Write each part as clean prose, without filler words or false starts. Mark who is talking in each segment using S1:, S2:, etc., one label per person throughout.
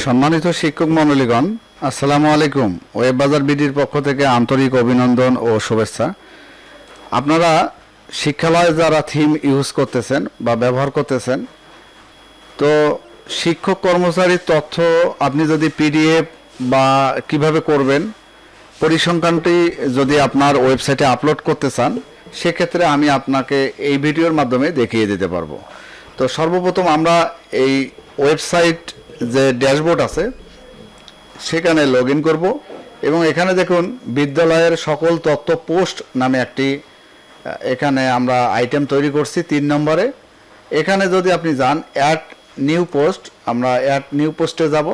S1: সম্মানিত শিক্ষক মণ্ডলীগণ, আসসালামু আলাইকুম। ওয়েব বাজার বিডির পক্ষ থেকে আন্তরিক অভিনন্দন ও শুভেচ্ছা। আপনারা শিক্ষালয়ে যারা থিম ইউজ করতেছেন বা ব্যবহার করতেছেন, তো শিক্ষক কর্মচারীর তথ্য আপনি যদি পিডিএফ বা কিভাবে করবেন পরিসংখ্যানটি যদি আপনার ওয়েবসাইটে আপলোড করতে চান, সেক্ষেত্রে আমি আপনাকে এই ভিডিওর মাধ্যমে দেখিয়ে দিতে পারবো। তো সর্বপ্রথম আমরা এই ওয়েবসাইট যে ড্যাশবোর্ড আছে সেখানে লগ ইন করবো এবং এখানে দেখুন বিদ্যালয়ের সকল তথ্য পোস্ট নামে একটি এখানে আমরা আইটেম তৈরি করছি 3 নম্বরে। এখানে যদি আপনি যান অ্যাড নিউ পোস্ট, আমরা অ্যাড নিউ পোস্টে যাব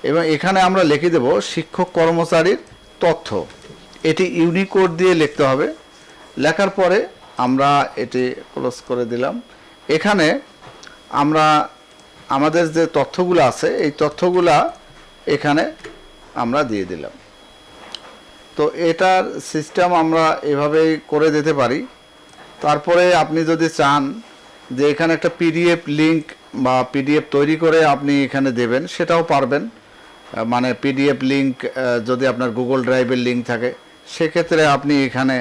S1: এবং এখানে আমরা লিখে দেব শিক্ষক কর্মচারীর তথ্য। এটি ইউনিকোড দিয়ে লিখতে হবে। লেখার পরে আমরা এটি ক্লোজ করে দিলাম। এখানে আমরা আমাদের যে তথ্যগুলো আছে এই তথ্যগুলা এখানে আমরা দিয়ে দিলাম। তো এটার সিস্টেম আমরা এভাবেই করে দিতে পারি। তারপরে আপনি যদি চান যে এখানে একটা পিডিএফ লিংক বা পিডিএফ তৈরি করে আপনি এখানে দেবেন, সেটাও পারবেন। মানে পিডিএফ লিংক যদি আপনার গুগল ড্রাইভের লিংক থাকে সেক্ষেত্রে আপনি এখানে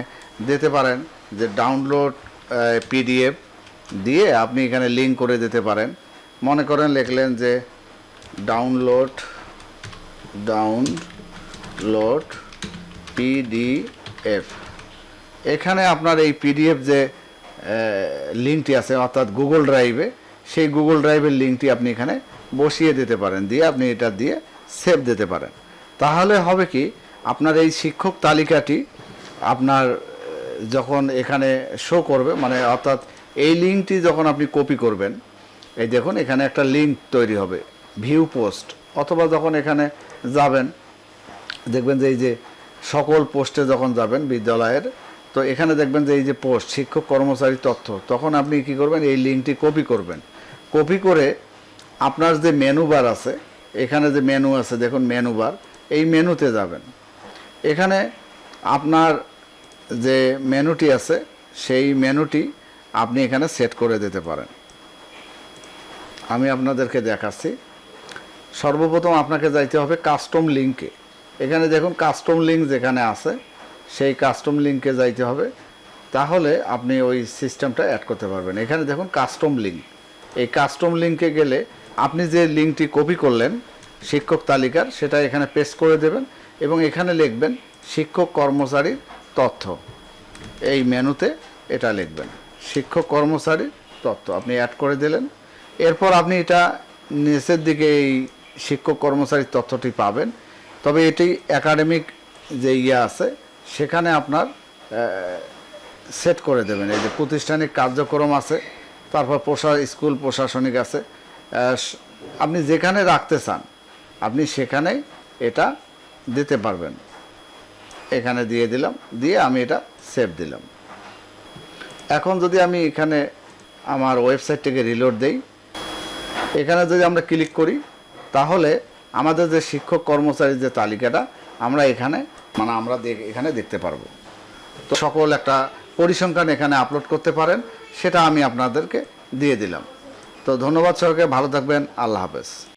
S1: দিতে পারেন যে ডাউনলোড পিডিএফ দিয়ে আপনি এখানে লিংক করে দিতে পারেন। মনে করেন লিখলেন যে ডাউনলোড পিডিএফ। এখানে আপনার এই পিডিএফ যে লিঙ্কটি আছে অর্থাৎ গুগল ড্রাইভে, সেই গুগল ড্রাইভের লিঙ্কটি আপনি এখানে বসিয়ে দিতে পারেন, দিয়ে আপনি এটা দিয়ে সেভ দিতে পারেন। তাহলে হবে কি, আপনার এই শিক্ষক তালিকাটি আপনার যখন এখানে শো করবে, মানে অর্থাৎ এই লিঙ্কটি যখন আপনি কপি করবেন, এই দেখুন এখানে একটা লিঙ্ক তৈরি হবে ভিউ পোস্ট, অথবা যখন এখানে যাবেন দেখবেন যে এই যে সকল পোস্টে যখন যাবেন বিদ্যালয়ের, তো এখানে দেখবেন যে এই যে পোস্ট শিক্ষক কর্মচারী তথ্য, তখন আপনি কি করবেন, এই লিঙ্কটি কপি করবেন। কপি করে আপনার যে মেনু বার আছে, এখানে যে মেনু আছে দেখুন মেনু বার, এই মেনুতে যাবেন। এখানে আপনার যে মেনুটি আছে সেই মেনুটি আপনি এখানে সেট করে দিতে পারেন। আমি আপনাদেরকে দেখাচ্ছি। সর্বপ্রথম আপনাকে যাইতে হবে কাস্টম লিঙ্কে। এখানে দেখুন কাস্টম লিঙ্ক যেখানে আছে সেই কাস্টম লিঙ্কে যাইতে হবে, তাহলে আপনি ওই সিস্টেমটা অ্যাড করতে পারবেন। এখানে দেখুন কাস্টম লিঙ্ক, এই কাস্টম লিঙ্কে গেলে আপনি যে লিঙ্কটি কপি করলেন শিক্ষক তালিকার, সেটা এখানে পেস্ট করে দেবেন এবং এখানে লিখবেন শিক্ষক কর্মচারীর তথ্য। এই মেনুতে এটা লিখবেন শিক্ষক কর্মচারীর তথ্য, আপনি অ্যাড করে দিলেন। এরপর আপনি এটা নিচের দিকে এই শিক্ষক কর্মচারীর তথ্যটি পাবেন। তবে এটি একাডেমিক যে আছে সেখানে আপনার সেট করে দেবেন। এই যে প্রাতিষ্ঠানিক কার্যক্রম আছে, তারপর স্কুল প্রশাসনিক আছে, আপনি যেখানে রাখতে চান আপনি সেখানেই এটা দিতে পারবেন। এখানে দিয়ে দিলাম, দিয়ে আমি এটা সেভ দিলাম। এখন যদি আমি এখানে আমার ওয়েবসাইটটিকে রিলোড দেই, এখানে যদি আমরা ক্লিক করি তাহলে আমাদের যে শিক্ষক কর্মচারীর যে তালিকাটা আমরা এখানে এখানে দেখতে পারবো। তো সকল একটা পরিসংখ্যান এখানে আপলোড করতে পারেন, সেটা আমি আপনাদেরকে দিয়ে দিলাম। তো ধন্যবাদ সবাইকে, ভালো থাকবেন, আল্লাহ হাফেজ।